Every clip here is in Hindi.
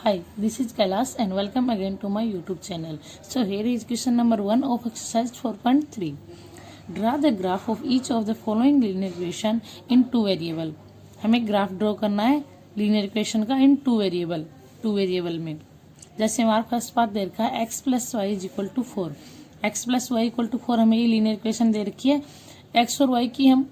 Hi, this is Kailash and welcome again to my YouTube channel. So here is question number 1 of exercise 4.3. Draw the graph of each of the following linear equation in two variable. हमें ग्राफ ड्रॉ करना है लीनियर इक्वेशन का इन टू वेरिएबल में। जैसे हमारा फर्स्ट पार्ट दे रखा है x plus y is equal to 4। X plus y equal to 4 हमें ये लीनियर इक्वेशन दे रखी है। x और y की हम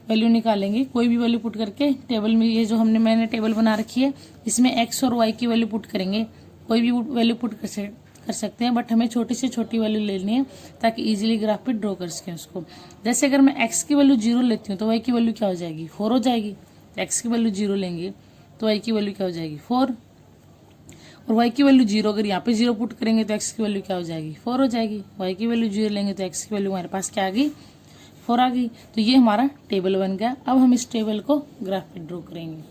वैल्यू निकालेंगे, कोई भी वैल्यू पुट करके टेबल में, ये जो मैंने टेबल बना रखी है इसमें x और y की वैल्यू पुट करेंगे। कोई भी वैल्यू पुट कर सकते हैं, बट हमें छोटी से छोटी वैल्यू लेनी है ताकि इजीली ग्राफ पे ड्रॉ कर सकें उसको। जैसे अगर मैं x की वैल्यू 0 लेती हूँ तो y की वैल्यू क्या हो जाएगी, 4 हो जाएगी। x की वैल्यू 0 लेंगे तो y की वैल्यू क्या हो जाएगी, 4। और y की वैल्यू 0, अगर यहाँ पे 0 पुट करेंगे तो x की वैल्यू क्या हो जाएगी, 4 हो जाएगी। y की वैल्यू 0 लेंगे तो x की वैल्यू हमारे पास क्या आ गई, 4 आ गई। तो ये हमारा टेबल बन गया। अब हम इस टेबल को ग्राफ पे ड्रॉ करेंगे।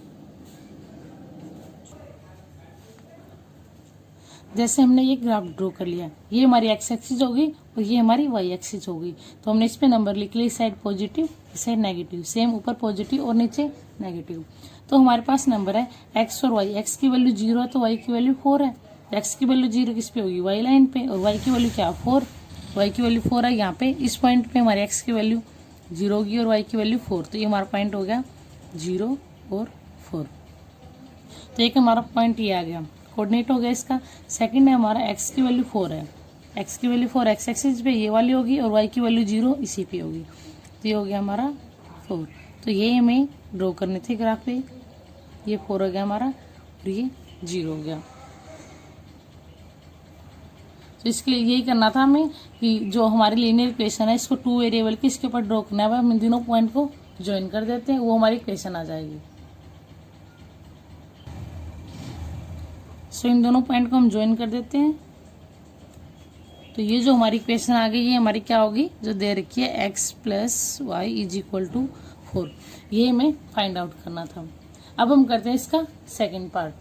जैसे हमने ये ग्राफ ड्रॉ कर लिया, ये हमारी एक्स एक्सिस होगी और ये हमारी वाई एक्सिस होगी। तो हमने इस पे नंबर लिख लिया, इस साइड पॉजिटिव इस साइड नेगेटिव, सेम ऊपर पॉजिटिव और नीचे नेगेटिव। तो हमारे पास नंबर है एक्स और वाई। एक्स की वैल्यू 0 है तो वाई की वैल्यू 4 है। एक्स की वैल्यू 0 किस पे होगी, वाई लाइन पे, और वाई की वैल्यू क्या, 4। वाई की वैल्यू 4 है। यहाँ पे इस पॉइंट पे हमारे एक्स की वैल्यू 0 होगी और वाई की वैल्यू 4। तो ये हमारा पॉइंट हो गया 0 और 4। तो एक हमारा पॉइंट ये आ गया, कोऑर्डिनेट हो गया इसका। सेकंड है हमारा एक्स की वैल्यू 4 है। एक्स की वैल्यू 4 एक्स एक्सिस पे ये वाली होगी और वाई की वैल्यू 0 इसी पे होगी। तो ये हो गया हमारा 4। तो ये हमें ड्रॉ करने थे ग्राफ पे। ये 4 हो गया हमारा और ये 0 हो गया। तो इसके लिए यही करना था हमें कि जो हमारी लीनियर इक्वेशन है इसको टू वेरिएबल की इसके ऊपर ड्रॉ करना है। हम इन दोनों पॉइंट को ज्वाइन कर देते हैं, वो हमारी इक्वेशन आ जाएगी। सो इन दोनों पॉइंट को हम ज्वाइन कर देते हैं। तो ये जो हमारी इक्वेशन आ गई ये हमारी क्या होगी, जो दे रखी है x plus y is equal to 4। ये हमें फाइंड आउट करना था। अब हम करते हैं इसका सेकेंड पार्ट।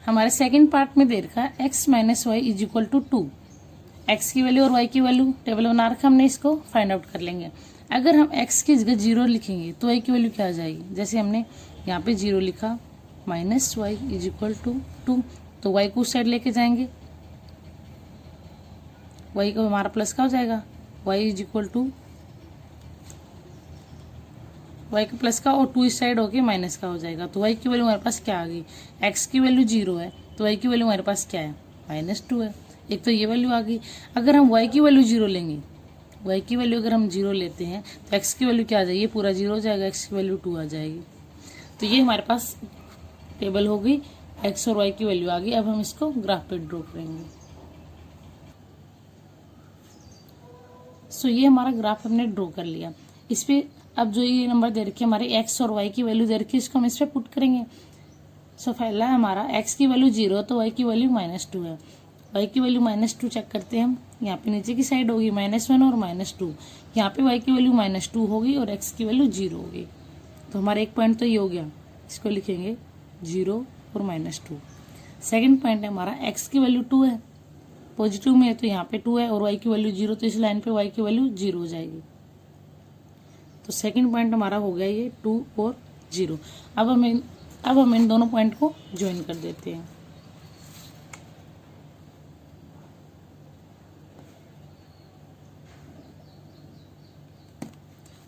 हमारे सेकेंड पार्ट में दे रखा है x minus y is equal to 2। X की वैल्यू और y की वैल्यू टेबल बना रखा, हमने इसको फाइंड आउट कर लेंगे। अगर हम x की जगह 0 लिखेंगे तो y की वैल्यू क्या आ जाएगी। जैसे हमने यहाँ पे 0 लिखा, minus y is equal to 2, तो y को उस साइड लेके जाएंगे, y को हमारा प्लस का हो जाएगा, y is equal to y का प्लस का और 2 इस साइड होके माइनस का हो जाएगा। तो y की वैल्यू हमारे पास क्या आ गई, x की वैल्यू 0 है तो y की वैल्यू हमारे पास क्या है, -2 है। एक तो ये वैल्यू आ गई। अगर हम y की वैल्यू 0 लेंगे, y की वैल्यू अगर हम 0 लेते हैं तो x की वैल्यू क्या आ जाएगी, पूरा 0 हो जाएगा, x की वैल्यू 2 आ जाएगी। तो ये हमारे पास टेबल हो गई, x और y की वैल्यू आ गई। अब हम इसको ग्राफ पे ड्रॉ करेंगे। सो ये हमारा ग्राफ हमने ड्रॉ कर लिया। इस पे अब जो ये नंबर दे रखे हमारे x और y की वैल्यू दे रखी है, इसको हम इस पे पुट करेंगे। सो पहला हमारा x की वैल्यू 0 तो y की वैल्यू -2 है। y की वैल्यू -2 चेक करते हैं हम। यहाँ पे नीचे की साइड होगी -1 और -2। यहाँ पे y की वैल्यू -2 होगी और x की वैल्यू 0 होगी। तो हमारा एक पॉइंट तो ये हो गया, इसको लिखेंगे 0 और -2। सेकंड पॉइंट है हमारा x की वैल्यू 2 है, पॉजिटिव में है तो यहाँ पे 2 है, और y की वैल्यू 0 तो इस लाइन पे y की वैल्यू 0 हो जाएगी। तो सेकंड पॉइंट हमारा हो गया ये 2 और 0। अब हम इन दोनों पॉइंट को ज्वाइन कर देते हैं।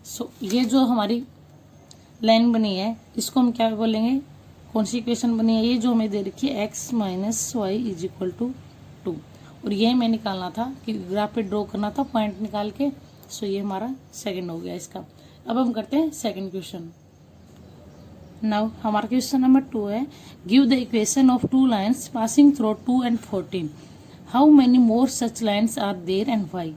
सो ये जो हमारी लाइन बनी है इसको हम क्या बोलेंगे, कौन सी इक्वेशन बनी है, ये जो हमें दे रखी है x minus y is equal to 2। और ये हमें निकालना था कि ग्राफ पे ड्रॉ करना था पॉइंट निकाल के। सो ये हमारा सेकंड हो गया इसका। अब हम करते हैं सेकंड क्वेश्चन। नाउ हमारा क्वेश्चन नंबर 2 है, give the equation of two lines passing through 2 and 14। How many more such lines are there and why.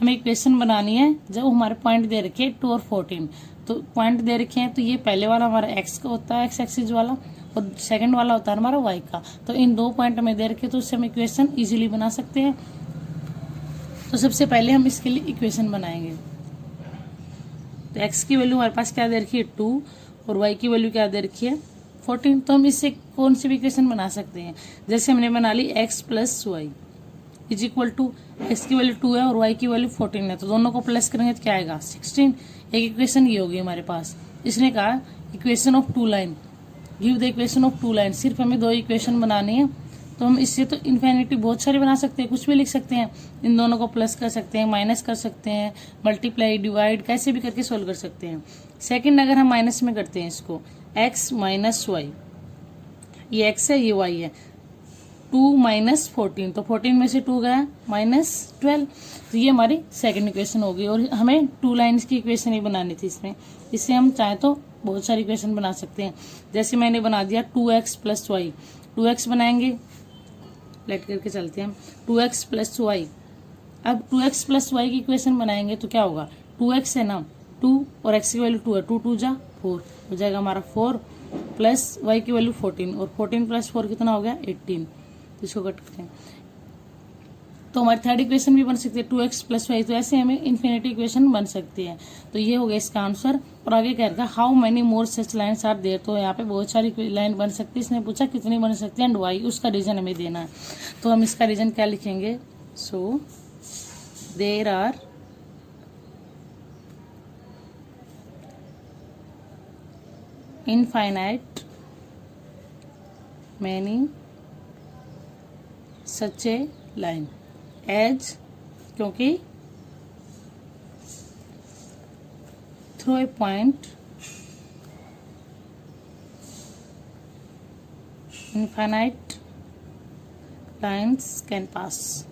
हमें इक्वेशन बनानी है जब हमारे पॉइंट दे रखे 2 और 14। तो पॉइंट दे रखे हैं तो ये पहले वाला हमारा x का होता है, एक्स एक्सिस वाला, और सेकंड वाला होता है हमारा y का। तो इन दो पॉइंट हमें दे रखे तो उससे हम इक्वेशन इजीली बना सकते हैं। तो सबसे पहले हम इसके लिए इक्वेशन बनाएंगे। तो x की वैल्यू हमारे पास क्या दे रखी है 2 और y की वैल्यू क्या दे रखी है 14। तो हम इससे कौन सी भी इक्वेशन बना सकते हैं। जैसे हमने बना ली x plus y is equal to, x की वैल्यू 2 है और y की वैल्यू 14 है, तो दोनों को प्लस करेंगे तो क्या आएगा 16। एक इक्वेशन ये होगी हमारे पास। इसने कहा equation of two line, give the equation of two line. सिर्फ हमें 2 इक्वेशन बनानी है, तो हम इससे तो इन्फिनिटी बहुत सारे बना सकते हैं, कुछ भी लिख सकते हैं। इन दोनों को प्लस कर सकते हैं, माइनस कर सकते हैं, मल्टीप्लाई, डिवाइड, कैसे भी करके सोल्व कर सकते हैं। सेकंड, अगर हम माइनस में करते हैं इसको, x माइनस वाई, ये x है, ये y है, 2 माइनस 14, तो 14 में से 2 गया, माइनस 12। तो ये हमारी सेकंड इक्वेशन होगी। और हमें 2 लाइन्स की इक्वेशन ही बनानी थी इसमें। इससे हम चाहे तो बहुत सारी इक्वेशन बना सकते हैं। जैसे मैंने बना दिया 2x प्लस वाई, 2x बनाएंगे, लेट करके चलते हैं हम, 2x प्लस वाई। अब 2x प्लस वाई की इक्वेशन बनाएंगे तो क्या होगा, 2x है ना, 2 और x की वैल्यू 2 है, 2 2 जा 4 हो जाएगा हमारा 4, प्लस y की वैल्यू 14, और 14 प्लस 4 कितना हो गया 18। तो इसको कट करते हैं, तो हमारी थर्ड इक्वेशन भी बन सकती है 2x प्लस वाई। तो ऐसे हमें इन्फिनिटी इक्वेशन बन सकती है। तो ये हो गया इसका आंसर। और आगे कह रहा है how many more such lines are there, तो यहाँ पे बहुत सारी लाइन बन सकती है। इसने पूछा कितनी बन सकती है एंड वाई, उसका रीजन हमें देना है। तो हम इसका रीजन क्या लिखेंगे, so there are infinite many such a line as, क्योंकि through a point infinite lines can pass,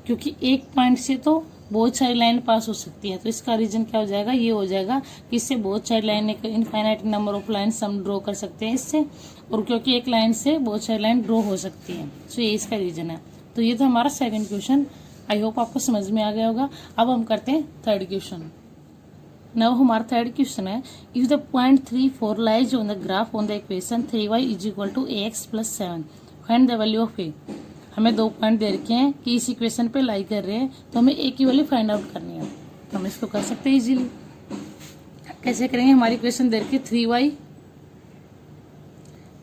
क्योंकि एक पॉइंट से तो बहुत सारी लाइन पास हो सकती है। तो इसका रीजन क्या हो जाएगा, ये हो जाएगा कि इससे बहुत सारी line, infinite number of lines हम ड्रॉ कर सकते हैं इससे, और क्योंकि एक लाइन से बहुत सारी लाइन ड्रॉ हो सकती है। तो ये इसका रीजन है। तो ये तो हमारा सेकंड क्वेश्चन। आई होप आपको समझ में आ गया होगा। अब हम करते हैं थर्ड क्वेश्चन। नाउ हमारा थर्ड क्वेश्चन है, if the point 3 4 lies on the graph on the equation 3y is equal to ax plus 7, find the value of a। हमें 2 पॉइंट दे रखे हैं कि इस इक्वेशन पे लाई कर रहे हैं, तो हमें a की वैल्यू फाइंड आउट करनी है। तो हम इसको कर सकते हैं इजीली। कैसे करेंगे, हमारी इक्वेशन दे रखी है 3y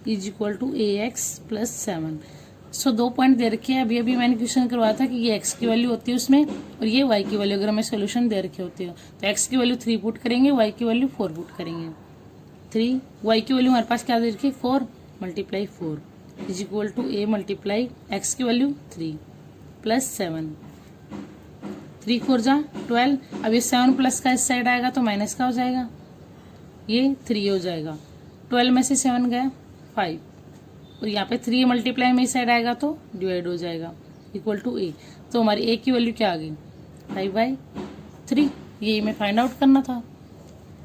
is equal to ax plus 7। So 2 point दे रखे हैं। अभी अभी मैंने क्वेश्चन करवाया था कि ये x की वैल्यू होती है उसमें, और ये y की वैल्यू अगर हमें सोल्यूशन दे रखे होते हो, तो x की वैल्यू 3 पुट करेंगे, y की वैल्यू 4 पुट करेंगे। 3, y की वैल्यू हमारे पास क्या दे रखी है 4 multiply 4 is equal to a multiply x की वैल्यू 3 प्लस 7, 3 4 जा 12। अब ये 7 प्लस का इस साइड आएगा तो माइनस का हो जाएगा, ये 3 हो जाएगा। 12 में से 7 गया 5, और यहाँ पे 3 मल्टीप्लाई में इस साइड आएगा तो डिवाइड हो जाएगा, इक्वल टू a। तो हमारी a की वैल्यू क्या आ गई 5/3। ये हमें फाइंड आउट करना था।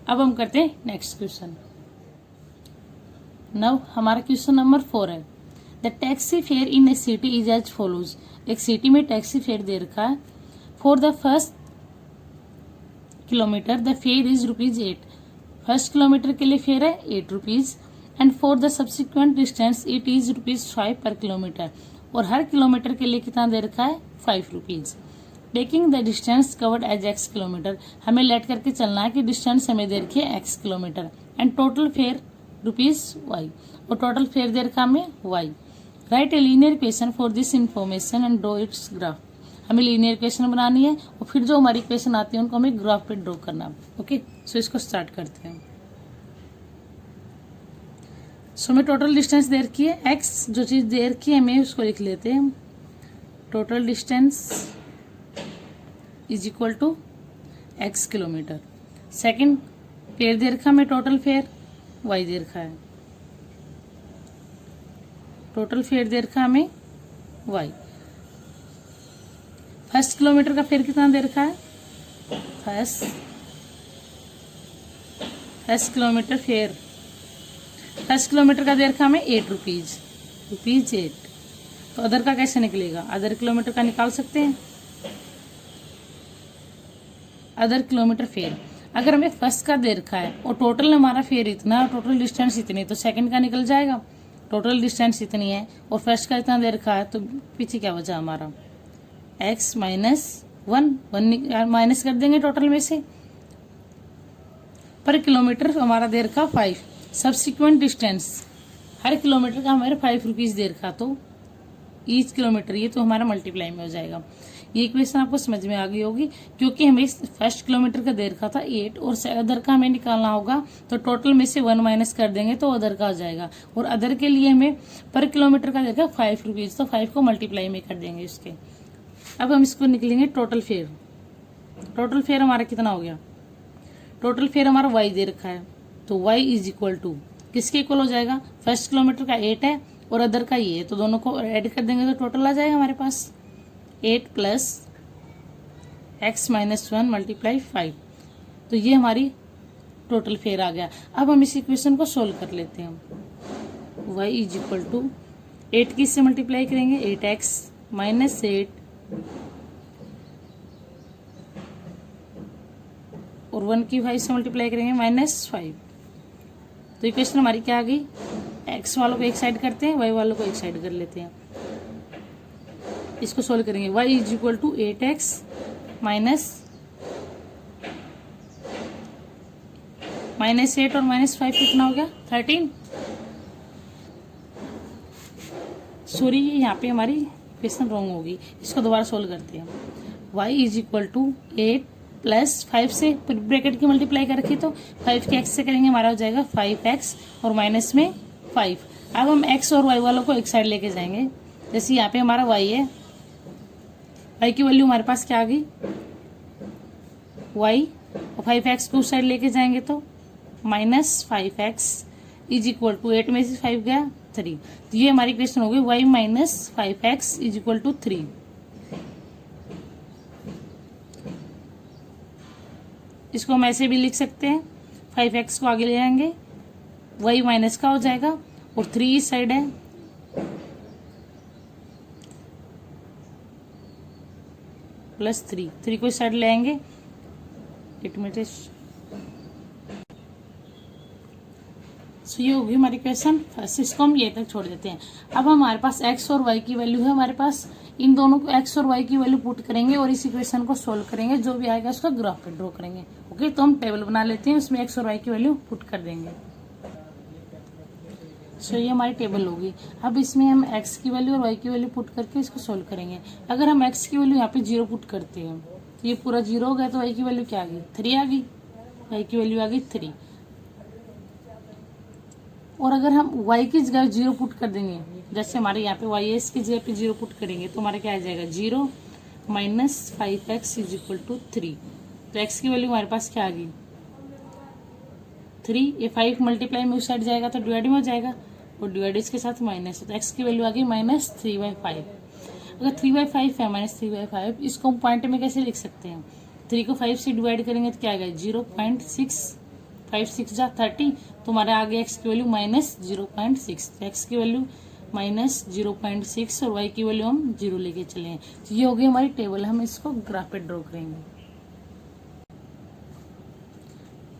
अब हम करते हैं नेक्स्ट क्वेश्चन। नाउ हमारा क्वेश्चन नंबर 4 है, the taxi fare in a city is as follows. एक सिटी में टैक्सी फेयर दे रखा है। For the first kilometre the fare is ₹8। First kilometre के लिए फेयर है 8 rupees, and for the subsequent distance it is ₹5 per kilometre. और हर किलोमीटर के लिए कितना दे रखा है 5 rupees. Taking the distance covered as x kilometre, हमें लेट करके चलना है कि डिस्टेंस हमें दे रखी है x kilometre, and total fair ₹y, और टोटल फेयर दे रखा हमें y। Right a linear equation for this information and draw it's graph. हमें लीनियर इक्वेशन बनानी है, और फिर जो हमारी इक्वेशन आती है उनको हमें ग्राफ पे ड्रॉ करना है। ओके, सो इसको स्टार्ट करते हैं। सो हमें टोटल डिस्टेंस दे रखी है x, जो चीज दे रखी है हमें उसको लिख लेते हैं। Total distance is equal to x kilometre. Second fare दे रखा हमें, टोटल फेयर y दे रखा है, टोटल फेयर दे रखा हमें y। फर्स्ट किलोमीटर का फेयर कितना दे रखा है, first kilometre fair, first kilometre का दे रखा हमें 8 रुपीज, ₹8। तो अदर का कैसे निकलेगा, अदर किलोमीटर का निकाल सकते हैं। अदर किलोमीटर फेयर, अगर हमें फर्स्ट का दे रखा है और टोटल हमारा फेयर इतना, टोटल डिस्टेंस इतनी, तो सेकंड का निकल जाएगा। टोटल डिस्टेंस इतनी है और फर्स्ट का इतना दे रखा है, तो पीछे क्या बचा हमारा x माइनस 1 माइनस कर देंगे टोटल में से। पर किलोमीटर हमारा दे रखा 5। सब्सिक्वेंट डिस्टेंस, हर किलोमीटर का हमारे 5 रुपीज दे रखा, तो ईच किलोमीटर, ये तो हमारा मल्टीप्लाई में हो जाएगा। ये इक्वेशन आपको समझ में आ गई होगी, क्योंकि हमें फर्स्ट किलोमीटर का दे रखा था 8 और अदर का हमें निकालना होगा, तो टोटल में से 1 माइनस कर देंगे तो अदर का आ जाएगा। और अदर के लिए हमें पर किलोमीटर का दे रखा 5 रुपीज, तो 5 को मल्टीप्लाई में कर देंगे इसके। अब हम इसको निकलेंगे टोटल फेयर। टोटल फेयर हमारा कितना हो गया, टोटल फेयर हमारा y दे रखा है, तो y इज इक्वल टू किसके इक्वल हो जाएगा, फर्स्ट किलोमीटर का 8 है और अदर का ये है, तो दोनों को ऐड कर देंगे तो टोटल आ जाएगा हमारे पास 8 प्लस x माइनस 1 मल्टीप्लाई 5। तो ये हमारी टोटल फेयर आ गया। अब हम इस इक्वेशन को सोल्व कर लेते हैं। y इज इक्वल टू 8 की इससे मल्टीप्लाई करेंगे 8x माइनस 8 और 1 की 5 से मल्टीप्लाई करेंगे -5। तो इक्वेशन हमारी क्या आ गई, x वालों को एक साइड करते हैं, y वालों को एक साइड कर लेते हैं। इसको सोल्व करेंगे y is equal to 8x minus 8 और -5 कितना हो गया 13। सॉरी यहाँ पे हमारी इक्वेशन रॉन्ग होगी, इसको दोबारा सोल्व करते हैं। y is equal to 8 plus 5 से ब्रैकेट की मल्टीप्लाई कर रखी, तो 5 के x से करेंगे हमारा हो जाएगा 5x और माइनस में 5। अब हम x और y वालों को एक साइड लेके जाएंगे। जैसे यहाँ पे हमारा y है, y की वैल्यू हमारे पास क्या आ गई y, और 5x को उस साइड लेके जाएंगे तो -5x इज इक्वल टू 8 में से 5 गया 3। तो ये हमारी इक्वेशन हो गई y minus 5x is equal to 3। इसको हम ऐसे भी लिख सकते हैं, 5x को आगे ले आएंगे, y माइनस का हो जाएगा और 3 इस साइड है, प्लस 3 को इस साइड ले आएंगे। सो ये होगी हमारी इक्वेशन फर्स्ट, इसको हम ये तक छोड़ देते हैं। अब हमारे पास x और y की वैल्यू है हमारे पास, इन दोनों को x और y की वैल्यू पुट करेंगे और इस इक्वेशन को सोल्व करेंगे, जो भी आएगा उसका ग्राफ पे ड्रॉ करेंगे। ओके, तो हम टेबल बना लेते हैं, उसमें x और y की वैल्यू पुट कर देंगे। सो ये हमारी टेबल होगी। अब इसमें हम x की वैल्यू और y की वैल्यू पुट करके इसको सोल्व करेंगे। अगर हम x की वैल्यू यहाँ पे 0 पुट करते हैं तो ये पूरा 0 हो गया, तो y की वैल्यू क्या आ गई 3 आ गई, y की वैल्यू आ गई 3। और अगर हम y की जगह 0 पुट कर देंगे, जैसे हमारे यहाँ पे y है, इसकी जगह पे 0 पुट करेंगे तो हमारा क्या आ जाएगा 0 minus 5x is equal to 3। तो x की वैल्यू हमारे पास क्या आ गई 3, ये 5 मल्टीप्लाई में उस साइड जाएगा तो डिवाइड में हो जाएगा और डिवाइड इसके साथ माइनस, तो x की वैल्यू आ गई -3/5। अगर 3/5 है -3/5, इसको हम पॉइंट में कैसे लिख सकते हैं, 3 को 5 से डिवाइड करेंगे तो क्या आएगा 0.6, 5 6 जा 30, तो हमारे आगे x की वैल्यू -0.6, तो x की वैल्यू -0.6 और y की वैल्यू हम 0 लेके चले हैं। तो ये हो गई हमारी टेबल, हम इसको ग्राफ पे ड्रॉ करेंगे।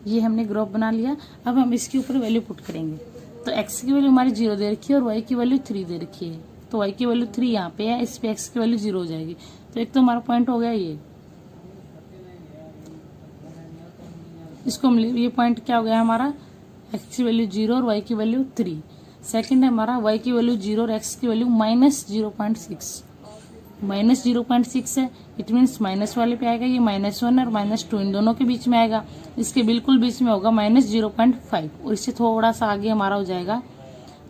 ये हमने ग्राफ बना लिया। अब हम इसके ऊपर वैल्यू पुट करेंगे, तो x की वैल्यू हमारी 0 दे रखी है और y की वैल्यू 3 दे रखी है, तो y की वैल्यू 3 यहाँ पे है, इस पे x की वैल्यू 0 हो जाएगी। तो एक तो हमारा पॉइंट हो गया ये, इसको हम ये पॉइंट क्या हो गया हमारा, x की वैल्यू 0 और y की वैल्यू 3। सेकंड है हमारा y की वैल्यू 0 और x की वैल्यू -0.6, -0.6 है, इट मीन्स माइनस वाले पे आएगा, ये -1 और -2 इन दोनों के बीच में आएगा, इसके बिल्कुल बीच में होगा -0.5 और इससे थोड़ा सा आगे हमारा हो जाएगा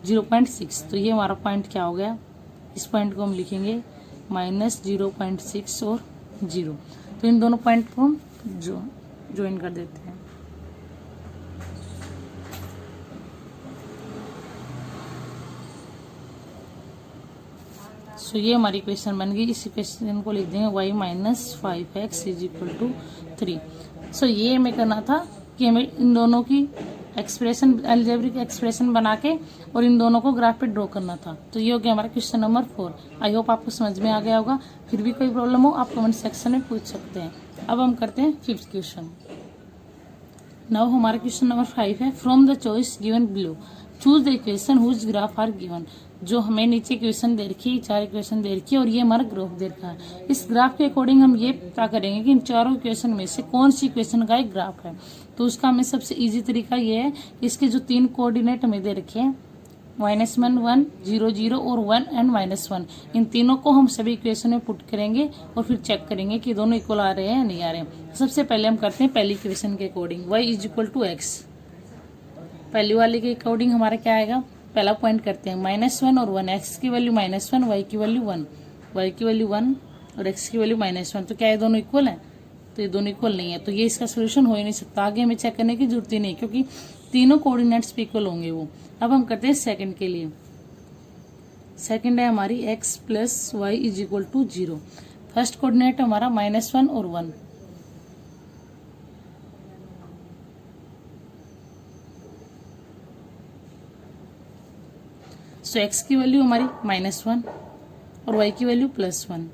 0.6। तो ये हमारा पॉइंट क्या हो गया, इस पॉइंट को हम लिखेंगे -0.6 और 0। तो इन दोनों पॉइंट को हम ज्वाइन कर देते हैं। सो ये हमारी इक्वेशन बन गई। इस इक्वेशन को लिख देंगे y minus 5x is equal to 3। So ये हमें करना था कि हमें इन दोनों की एक्सप्रेशन, अलजेब्रिक एक्सप्रेशन बना के और इन दोनों को ग्राफ पे ड्रॉ करना था। तो ये हो गया हमारा क्वेश्चन नंबर 4। आई होप आपको समझ में आ गया होगा। फिर भी कोई प्रॉब्लम हो आप कमेंट सेक्शन में पूछ सकते हैं। अब हम करते हैं 5th क्वेश्चन। नाउ हमारा क्वेश्चन नंबर 5 है, from the choice given below choose the equation whose graph are given. जो हमें नीचे इक्वेशन दे रखी है, 4 इक्वेशन दे रखी है और ये हमारा ग्राफ दे रखा है। इस ग्राफ के अकॉर्डिंग हम ये पता करेंगे कि इन चारों इक्वेशन में से कौन सी इक्वेशन का एक ग्राफ है। तो उसका हमें सबसे इजी तरीका ये है कि इसके जो 3 कोऑर्डिनेट हमें दे रखे हैं -1 1 0 0 और 1 एंड -1, इन तीनों को हम सभी इक्वेशन में पुट करेंगे और फिर चेक करेंगे कि दोनों इक्वल आ रहे हैं या नहीं आ रहे हैं। सबसे पहले हम करते हैं पहली इक्वेशन के अकॉर्डिंग, y = x। पहली वाले के अकॉर्डिंग हमारा क्या आएगा, पहला पॉइंट करते हैं -1 और 1, x की वैल्यू -1, y की वैल्यू 1, y की वैल्यू 1 और x की वैल्यू -1। तो क्या ये दोनों इक्वल है, तो ये दोनों इक्वल नहीं है, तो ये इसका सोल्यूशन हो ही नहीं सकता। आगे हमें चेक करने की जरूरत ही नहीं, क्योंकि तीनों कोऑर्डिनेट्स पे इक्वल होंगे वो। अब हम करते हैं सेकंड के लिए। सेकंड है हमारी x + y = 0। फर्स्ट कोऑर्डिनेट हमारा -1 और 1, सो x की वैल्यू हमारी -1 और y की वैल्यू +1,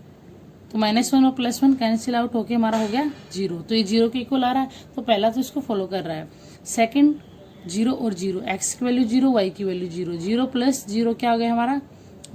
तो -1 और +1 कैंसिल आउट होके हमारा हो गया 0, तो ये 0 के इक्वल आ रहा है, तो पहला तो इसको फॉलो कर रहा है। सेकंड 0 और 0, x की वैल्यू 0, y की वैल्यू 0, 0 + 0 क्या हो गया हमारा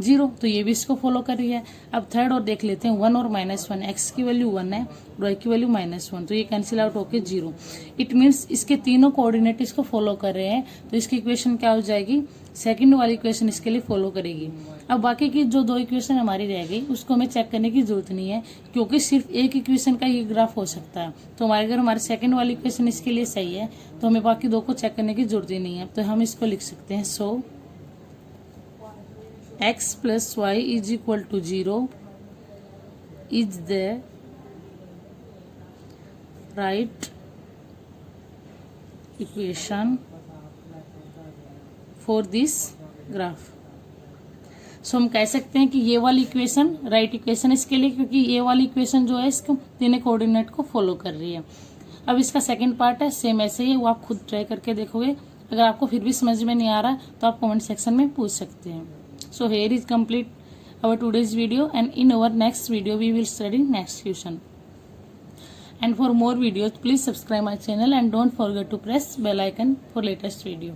0, तो ये भी इसको फॉलो कर रही है। अब थर्ड और देख लेते हैं, 1 और -1, x की वैल्यू 1 है और y की वैल्यू -1, तो ये कैंसिल आउट होके 0। इट मीन्स इसके तीनों कोऑर्डिनेट इसको फॉलो कर रहे हैं, तो इसकी इक्वेशन क्या हो जाएगी, सेकंड वाली इक्वेशन इसके लिए फॉलो करेगी। अब बाकी की जो दो इक्वेशन हमारी रह गई उसको हमें चेक करने की जरूरत नहीं है, क्योंकि सिर्फ एक इक्वेशन का ये ग्राफ हो सकता है। तो हमारे अगर हमारी सेकंड वाली इक्वेशन इसके लिए सही है तो हमें बाकी दो को चेक करने की जरूरत ही नहीं है। तो हम इसको लिख सकते हैं, सो x + y = 0 is the right equation for this graph। सो हम कह सकते हैं कि ये वाली इक्वेशन राइट इक्वेशन इसके लिए, क्योंकि ये वाली इक्वेशन जो है इसको तीनों कोऑर्डिनेट को फॉलो कर रही है। अब इसका सेकंड पार्ट है सेम ऐसे ही, वो आप खुद ट्राई करके देखोगे। अगर आपको फिर भी समझ में नहीं आ रहा तो आप कमेंट सेक्शन में पूछ सकते हैं। So here is complete our today's video, and in our next video we will study next question. And for more videos please subscribe my channel and don't forget to press bell icon for latest video.